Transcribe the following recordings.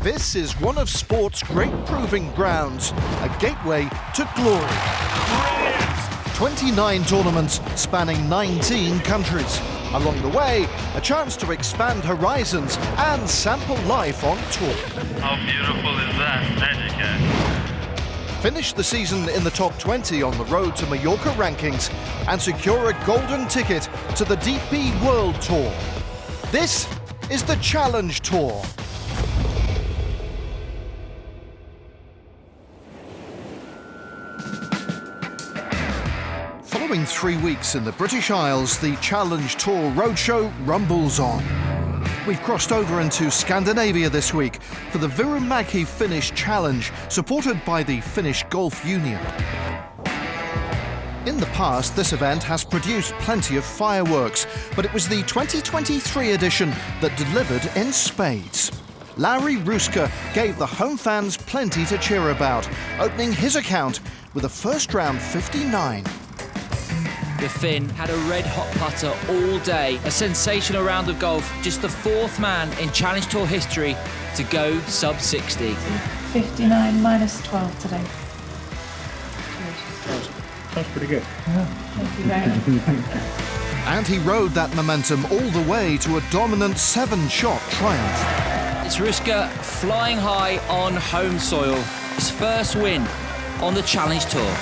This is one of sport's great proving grounds, a gateway to glory. Brilliant. 29 tournaments spanning 19 countries. Along the way, a chance to expand horizons and sample life on tour. How beautiful is that? Magic. Finish the season in the top 20 on the road to Mallorca rankings and secure a golden ticket to the DP World Tour. This is the Challenge Tour. Following 3 weeks in the British Isles, the Challenge Tour roadshow rumbles on. We've crossed over into Scandinavia this week for the Vierumäki Finnish Challenge, supported by the Finnish Golf Union. In the past, this event has produced plenty of fireworks, but it was the 2023 edition that delivered in spades. Lauri Ruska gave the home fans plenty to cheer about, opening his account with a first-round 59. The Finn had a red-hot putter all day, a sensational round of golf, just the fourth man in Challenge Tour history to go sub-60. 59 minus 12 today. Sounds pretty good. Yeah. Thank you very much. And he rode that momentum all the way to a dominant 7-shot triumph. It's Ruska flying high on home soil. His first win on the Challenge Tour.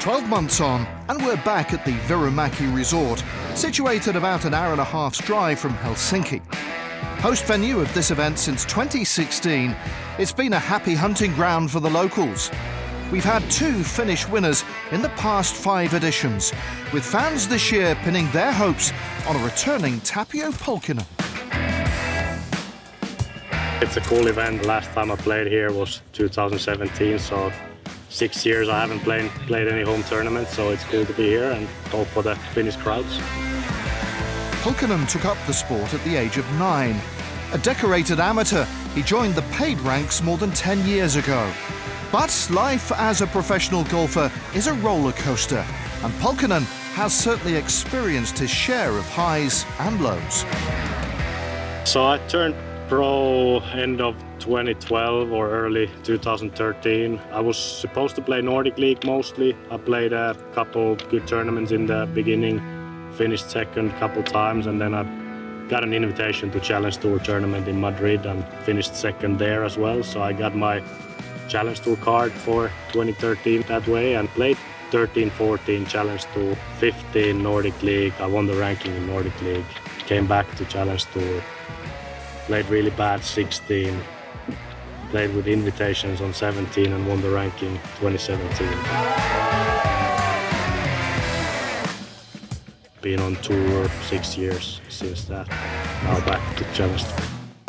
12 months on, and we're back at the Vierumäki resort, situated about an hour-and-a-half's drive from Helsinki. Host venue of this event since 2016, it's been a happy hunting ground for the locals. We've had 2 Finnish winners in the past 5 editions, with fans this year pinning their hopes on a returning Tapio Pulkkanen. It's a cool event. Last time I played here was 2017, so 6 years I haven't played any home tournaments, so it's cool to be here and hope for the Finnish crowds. Pulkkanen took up the sport at the age of 9. A decorated amateur, he joined the paid ranks more than 10 years ago. But life as a professional golfer is a roller coaster, and Pulkkanen has certainly experienced his share of highs and lows. So I turned pro end of 2012 or early 2013. I was supposed to play Nordic League mostly. I played a couple good tournaments in the beginning, finished second a couple times, and then I got an invitation to Challenge Tour tournament in Madrid and finished second there as well. So I got my Challenge Tour card for 2013 that way and played 13, 14 Challenge Tour, 15 Nordic League. I won the ranking in Nordic League, came back to Challenge Tour, played really bad 16, played with invitations on 17 and won the ranking 2017. Been on tour 6 years since that, now back to Challenge Tour.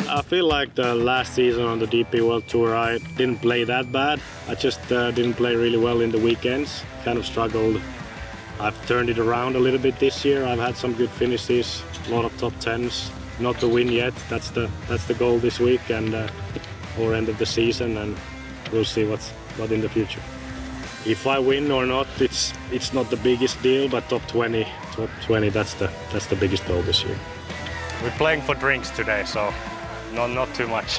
I feel like the last season on the DP World Tour I didn't play that bad. I just didn't play really well in the weekends, kind of struggled. I've turned it around a little bit this year. I've had some good finishes, a lot of top 10s. Not to win yet, that's the goal this week and or end of the season, and we'll see what in the future. If I win or not, it's not the biggest deal, but top 20, that's the biggest goal this year. We're playing for drinks today, so not too much.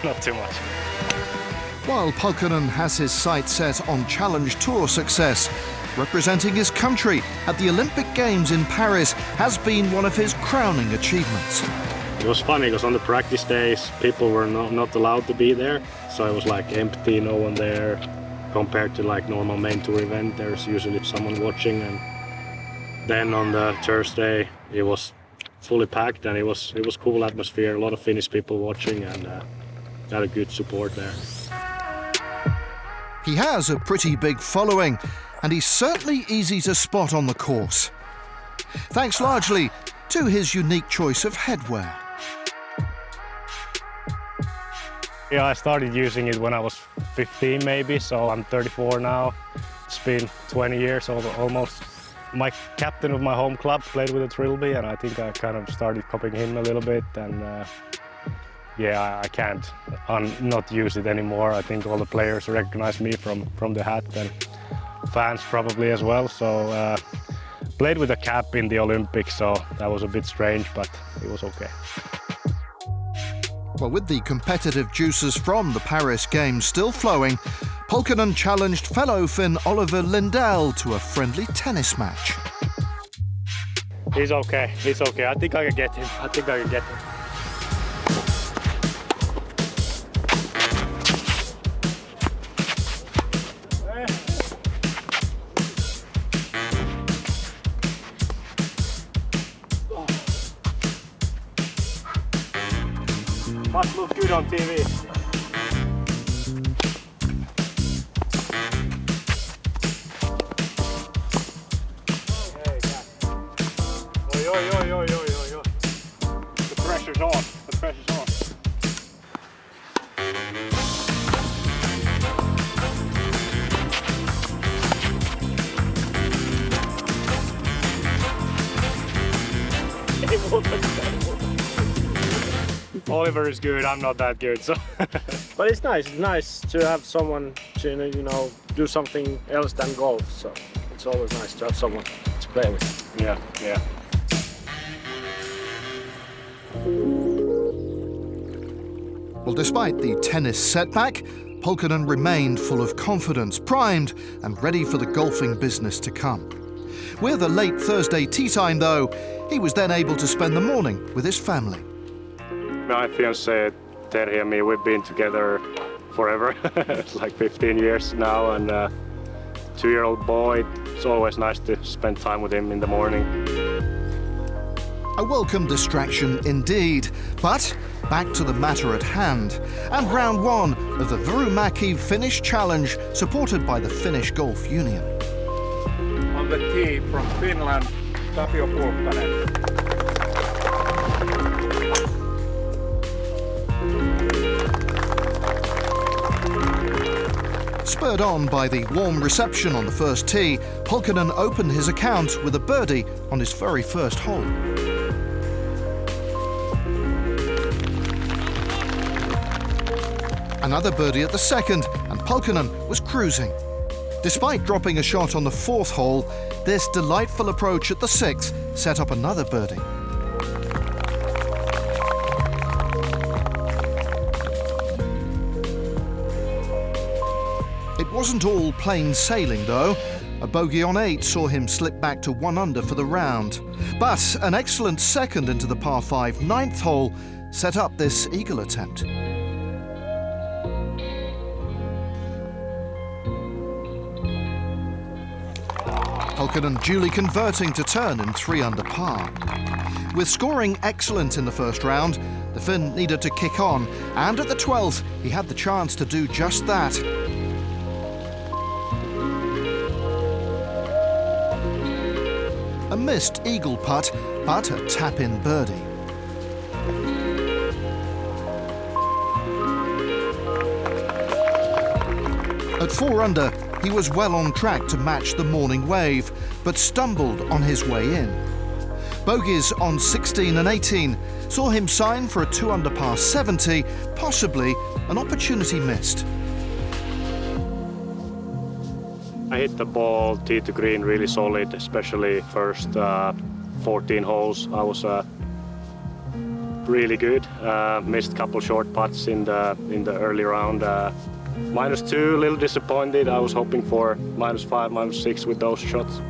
While Pulkkanen has his sights set on Challenge Tour success, representing his country at the Olympic Games in Paris has been one of his crowning achievements. It was funny because on the practice days, people were not allowed to be there. So it was like empty, no one there. Compared to like normal main tour event, there's usually someone watching. And then on the Thursday, it was fully packed and it was cool atmosphere. A lot of Finnish people watching and had a good support there. He has a pretty big following and he's certainly easy to spot on the course. Thanks largely to his unique choice of headwear. Yeah, I started using it when I was 15 maybe, so I'm 34 now. It's been 20 years almost. My captain of my home club played with a Trilby and I think I kind of started copying him a little bit and yeah, I can't not use it anymore. I think all the players recognize me from the hat and fans probably as well. So played with a cap in the Olympics, so that was a bit strange, but it was okay. Well, with the competitive juices from the Paris Games still flowing, Pulkkanen challenged fellow Finn Oliver Lindell to a friendly tennis match. He's okay. I think I can get him. Must look good on TV. Yo. The pressure's on. Oliver is good, I'm not that good, so. But it's nice to have someone to, do something else than golf. So it's always nice to have someone to play with. Yeah. Well, despite the tennis setback, Pulkkanen remained full of confidence, primed and ready for the golfing business to come. With a late Thursday tea time, though, he was then able to spend the morning with his family. My fiancée Terhi and me, we've been together forever, like 15 years now, and a 2-year-old boy. It's always nice to spend time with him in the morning. A welcome distraction indeed, but back to the matter at hand, and round one of the Vierumäki Finnish Challenge, supported by the Finnish Golf Union. On the tee from Finland, Tapio Pulkkanen. Spurred on by the warm reception on the first tee, Pulkkanen opened his account with a birdie on his very first hole. Another birdie at the second, and Pulkkanen was cruising. Despite dropping a shot on the fourth hole, this delightful approach at the sixth set up another birdie. It wasn't all plain sailing, though. A bogey on 8 saw him slip back to 1 under for the round. But an excellent second into the par 5 ninth hole set up this eagle attempt. Pulkkanen duly converting to turn in 3 under par. With scoring excellent in the first round, the Finn needed to kick on, and at the 12th, he had the chance to do just that. A missed eagle putt, but a tap-in birdie. At 4 under, he was well on track to match the morning wave, but stumbled on his way in. Bogeys on 16 and 18 saw him sign for a 2 under par 70, possibly an opportunity missed. I hit the ball tee to green really solid, especially first 14 holes. I was really good. Missed a couple short putts in the early round. -2, a little disappointed. I was hoping for -5, -6 with those shots.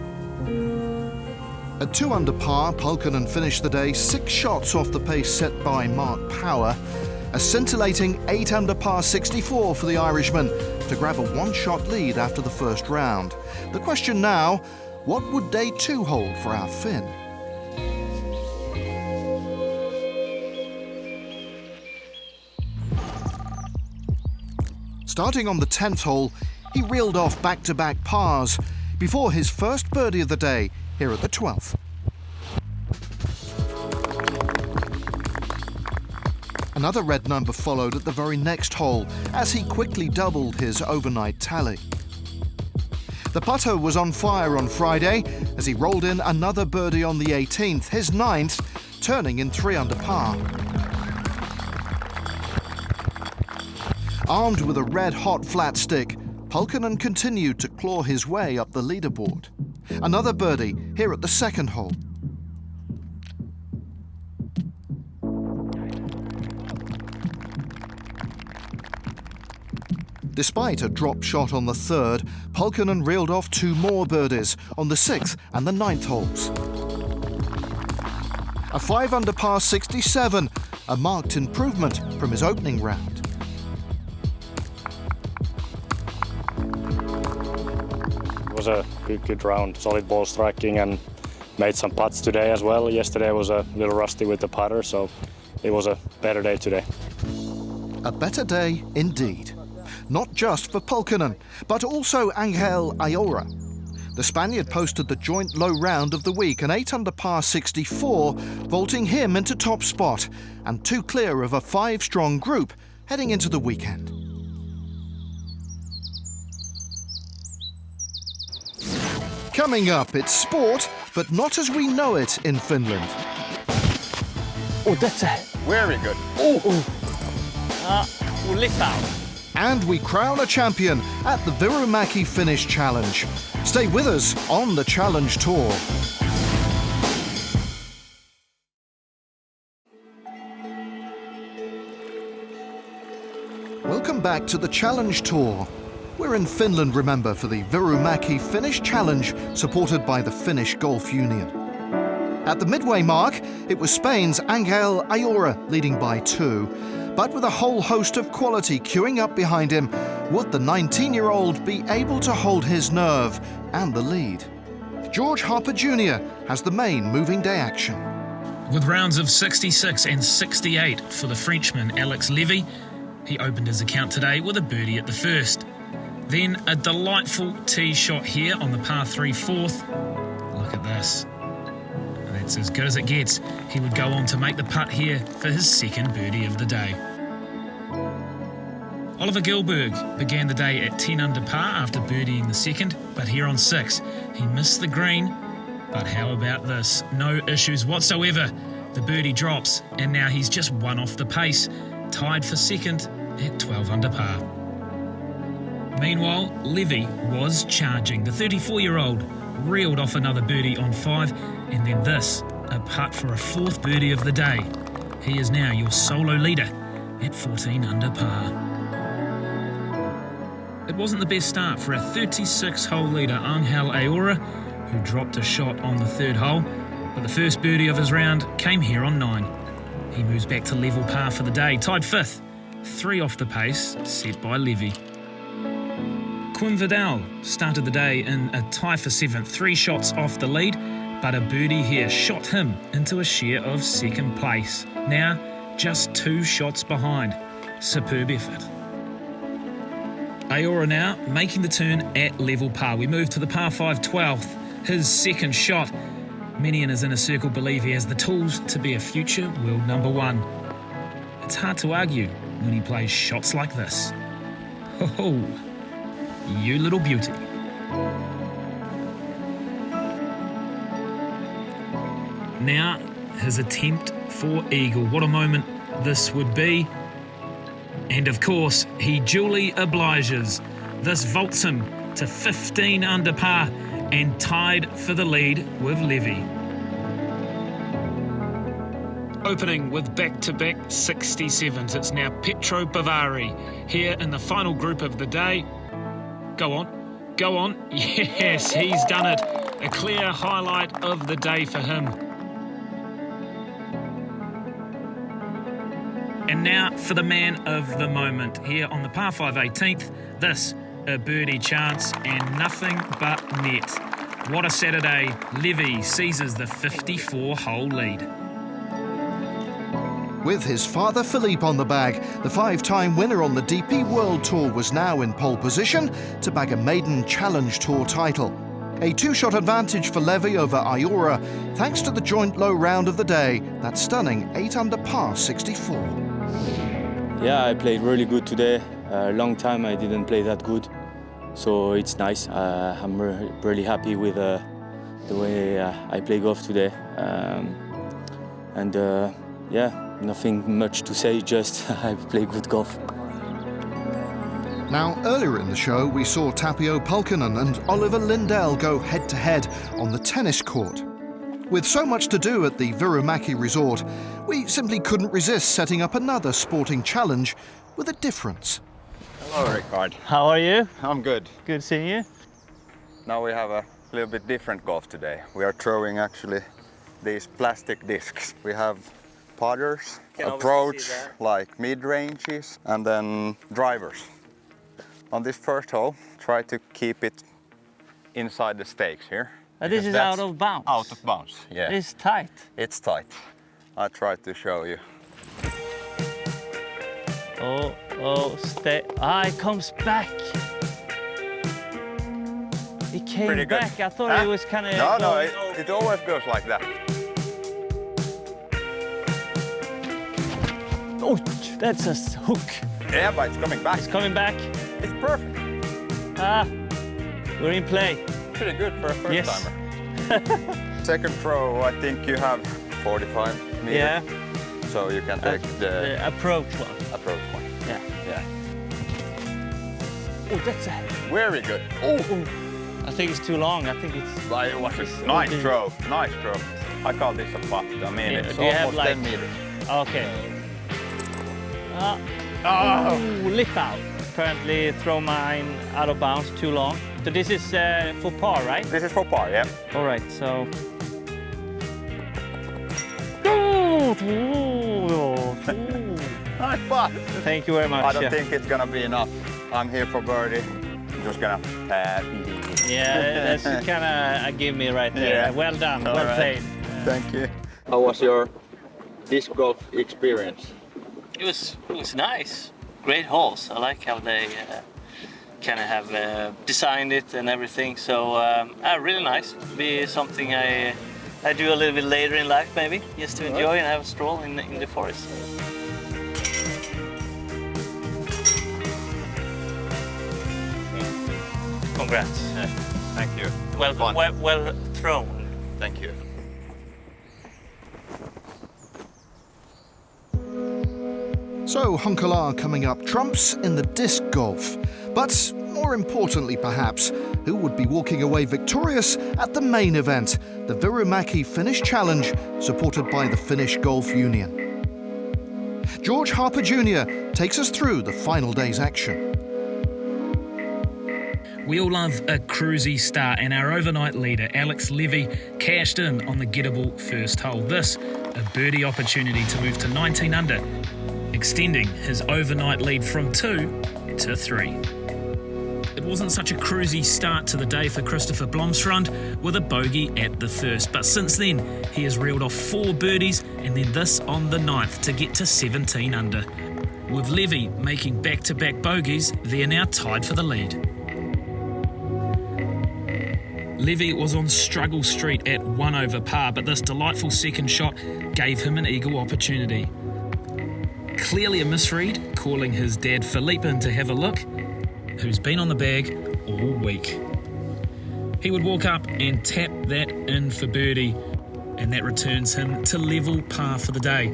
At 2 under par, Pulkkanen finished the day 6 shots off the pace set by Mark Power. A scintillating 8 under par 64 for the Irishman to grab a 1-shot lead after the first round. The question now, what would day 2 hold for our Finn? Starting on the 10th hole, he reeled off back-to-back pars before his first birdie of the day here at the 12th. Another red number followed at the very next hole as he quickly doubled his overnight tally. The putter was on fire on Friday as he rolled in another birdie on the 18th, his 9th, turning in 3 under par. Armed with a red-hot flat stick, Pulkkanen continued to claw his way up the leaderboard. Another birdie here at the second hole. Despite a drop shot on the third, Pulkkanen reeled off 2 more birdies on the 6th and the 9th holes. A 5 under par 67, a marked improvement from his opening round. It was a good round, solid ball striking, and made some putts today as well. Yesterday was a little rusty with the putter, so it was a better day today. A better day indeed. Not just for Pulkkanen, but also Angel Ayora. The Spaniard posted the joint low round of the week, an 8 under par 64, vaulting him into top spot, and 2 clear of a 5-strong group heading into the weekend. Coming up, it's sport, but not as we know it in Finland. Oh, that's a very good. Lift out. And we crown a champion at the Vierumäki Finnish Challenge. Stay with us on the Challenge Tour. Welcome back to the Challenge Tour. We're in Finland, remember, for the Vierumäki Finnish Challenge, supported by the Finnish Golf Union. At the midway mark, it was Spain's Angel Ayora leading by 2. But with a whole host of quality queuing up behind him, would the 19-year-old be able to hold his nerve and the lead? George Harper Jr. has the main moving day action. With rounds of 66 and 68 for the Frenchman Alex Levy, he opened his account today with a birdie at the first. Then a delightful tee shot here on the par 3 fourth. Look at this. That's as good as it gets. He would go on to make the putt here for his second birdie of the day. Oliver Gilberg began the day at 10 under par after birdieing the second, but here on 6, he missed the green. But how about this? No issues whatsoever. The birdie drops, and now he's just 1 off the pace, tied for second at 12 under par. Meanwhile, Levy was charging. The 34-year-old reeled off another birdie on 5, and then this, a putt for a 4th birdie of the day. He is now your solo leader at 14 under par. It wasn't the best start for a 36-hole leader, Angel Ayora, who dropped a shot on the 3rd hole, but the first birdie of his round came here on 9. He moves back to level par for the day, tied 5th, 3 off the pace set by Levy. Quim Vidal started the day in a tie for 7th, 3 shots off the lead, but a birdie here shot him into a share of 2nd place. Now, just 2 shots behind. Superb effort. Ayora now making the turn at level par. We move to the par 5 12th, his 2nd shot. Many in his inner circle believe he has the tools to be a future world number 1. It's hard to argue when he plays shots like this. Oh, you little beauty. Now, his attempt for eagle. What a moment this would be. And of course, he duly obliges. This vaults him to 15 under par and tied for the lead with Levy. Opening with back-to-back 67s, it's now Petro Bavari here in the final group of the day. Go on. Yes, he's done it. A clear highlight of the day for him. And now for the man of the moment here on the par 5 18th. This, a birdie chance and nothing but net. What a Saturday. Levy seizes the 54-hole lead. With his father Philippe on the bag, the 5-time winner on the DP World Tour was now in pole position to bag a maiden Challenge Tour title. A 2-shot advantage for Levy over Ayora, thanks to the joint low round of the day, that stunning 8 under par 64. Yeah, I played really good today. A long time I didn't play that good, so it's nice. I'm really happy with the way I play golf today. Yeah, nothing much to say, just I play good golf. Now, earlier in the show, we saw Tapio Pulkkanen and Oliver Lindell go head-to-head on the tennis court. With so much to do at the Vierumäki resort, we simply couldn't resist setting up another sporting challenge with a difference. Hello, Rickard. How are you? I'm good. Good seeing you. Now we have a little bit different golf today. We are throwing actually these plastic discs. We have putters, approach, like mid-ranges, and then drivers. On this first hole, try to keep it inside the stakes here. This is out of bounds? Out of bounds, yeah. It's tight? It's tight. I tried to show you. Stay. It comes back. It came Pretty good. back. I thought it was kind of... No, it always goes like that. Oh, that's a hook. Yeah, but it's coming back. It's coming back. It's perfect. We're in play. Pretty good for a first timer. Second throw, I think you have 45 meters. Yeah. So you can take the approach one. Approach one. Yeah. Yeah. Oh, that's a... Very good. Oh. I think it's too long. I think it's... Nice throw. Nice throw. I call this a putt. I mean, it's almost 10 meters. Okay. Lip out. Apparently throw mine out of bounds too long. So this is for par, right? This is for par, yeah. All right, so... Nice putt. Thank you very much. I don't think it's gonna be enough. I'm here for birdie. I'm just gonna... Yeah, that's kind of give me right there. Yeah. Well done, All well played. Thank you. How was your disc golf experience? It was nice. Great holes. I like how they kind of have designed it and everything. So really nice. Be something I do a little bit later in life, maybe, just to enjoy and have a stroll in the forest. Congrats. Thank you. Well thrown. Thank you. So Honkala coming up trumps in the disc golf. But more importantly perhaps, who would be walking away victorious at the main event, the Vierumäki Finnish Challenge, supported by the Finnish Golf Union. George Harper Jr. takes us through the final day's action. We all love a cruisy start, and our overnight leader, Alex Levy, cashed in on the gettable first hole. This, a birdie opportunity to move to 19 under, extending his overnight lead from 2 to 3. It wasn't such a cruisy start to the day for Christofer Blomstrand with a bogey at the first, but since then he has reeled off 4 birdies and then this on the 9th to get to 17 under. With Levy making back-to-back bogeys, they are now tied for the lead. Levy was on struggle street at 1 over par, but this delightful second shot gave him an eagle opportunity. Clearly a misread, calling his dad Philippe in to have a look, who's been on the bag all week. He would walk up and tap that in for birdie, and that returns him to level par for the day,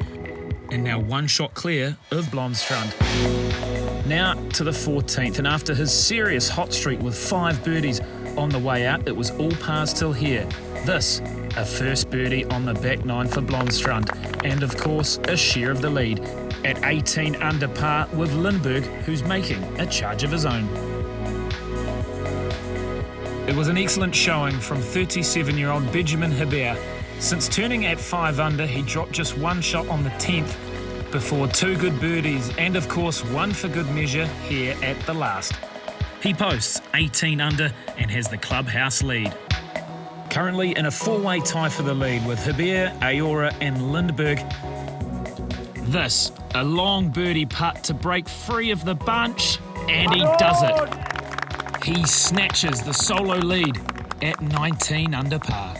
and now 1 shot clear of Blomstrand. Now to the 14th, and after his serious hot streak with 5 birdies on the way out, it was all pars till here. This, a first birdie on the back 9 for Blomstrand, and of course a share of the lead at 18 under par with Lindberg, who's making a charge of his own. It was an excellent showing from 37-year-old Benjamin Hebert. Since turning at 5 under, he dropped just 1 shot on the 10th before 2 good birdies and of course 1 for good measure here at the last. He posts 18 under and has the clubhouse lead. Currently in a 4-way tie for the lead with Hebert, Aora and Lindberg. This, a long birdie putt to break free of the bunch, and he does it. He snatches the solo lead at 19 under par.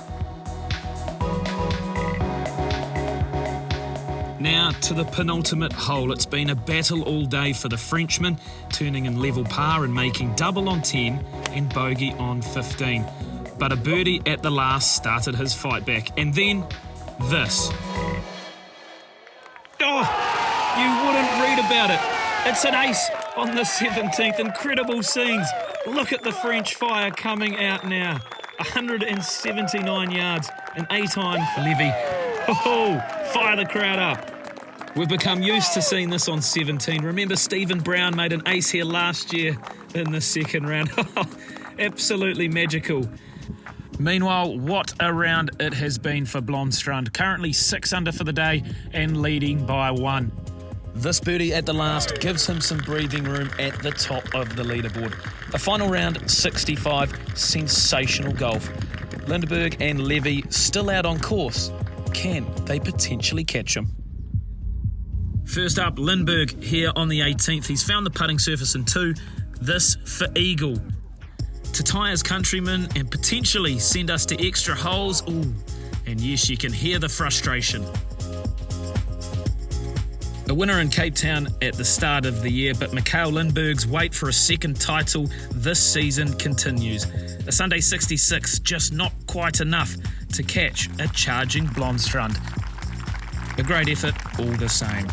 Now to the penultimate hole. It's been a battle all day for the Frenchman, turning in level par and making double on 10 and bogey on 15. But a birdie at the last started his fight back. And then this. Oh, you wouldn't read about it. It's an ace on the 17th. Incredible scenes. Look at the French fire coming out now. 179 yards, an 8-iron for Levy. Oh, fire the crowd up. We've become used to seeing this on 17. Remember, Stephen Brown made an ace here last year in the second round. Absolutely magical. Meanwhile, what a round it has been for Blomstrand. Currently 6 under for the day and leading by 1. This birdie at the last gives him some breathing room at the top of the leaderboard. A final round, 65, sensational golf. Lindberg and Levy still out on course. Can they potentially catch him? First up, Lindberg here on the 18th. He's found the putting surface in 2. This for eagle. To tie his countrymen and potentially send us to extra holes. Ooh, and yes, you can hear the frustration. A winner in Cape Town at the start of the year, but Mikael Lindberg's wait for a second title this season continues. A Sunday 66, just not quite enough to catch a charging Blomstrand. A great effort all the same.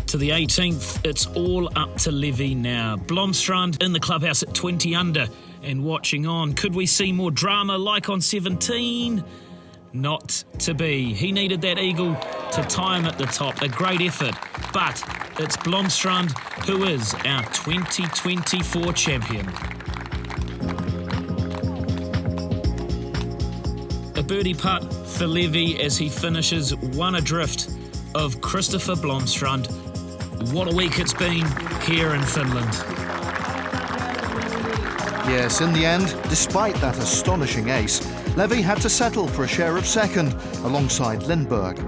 To the 18th, it's all up to Levy now. Blomstrand in the clubhouse at 20 under and watching on. Could we see more drama like on 17? Not to be. He needed that eagle to tie him at the top. A great effort, but it's Blomstrand who is our 2024 champion. A birdie putt for Levy as he finishes 1 adrift of Christofer Blomstrand. What a week it's been here in Finland. Yes, in the end, despite that astonishing ace, Levy had to settle for a share of second alongside Lindberg.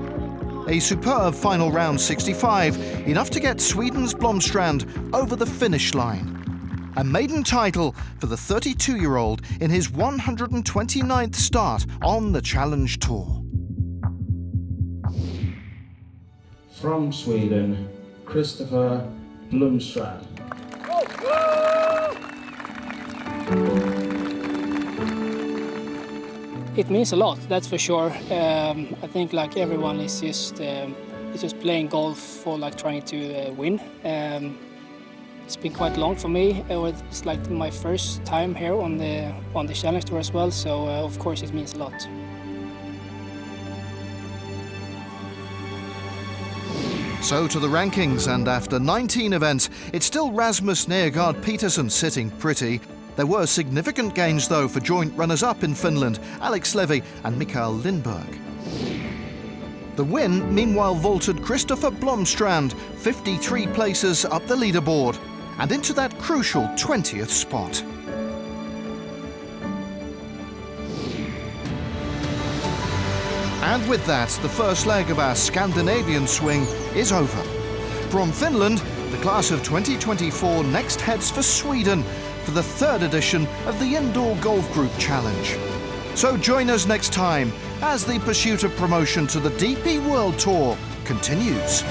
A superb final round 65, enough to get Sweden's Blomstrand over the finish line. A maiden title for the 32-year-old in his 129th start on the Challenge Tour. From Sweden, Christofer Blomstrand. It means a lot, that's for sure. I think like everyone is just playing golf for like trying to win. It's been quite long for me. It's like my first time here on the Challenge Tour as well, so of course it means a lot. So to the rankings, and after 19 events, it's still Rasmus Nergård Petersen sitting pretty. There were significant gains, though, for joint runners-up in Finland, Alex Levy and Mikael Lindberg. The win, meanwhile, vaulted Christofer Blomstrand 53 places up the leaderboard and into that crucial 20th spot. And with that, the first leg of our Scandinavian swing is over. From Finland, the class of 2024 next heads for Sweden for the 3rd edition of the Indoor Golf Group Challenge. So join us next time as the pursuit of promotion to the DP World Tour continues.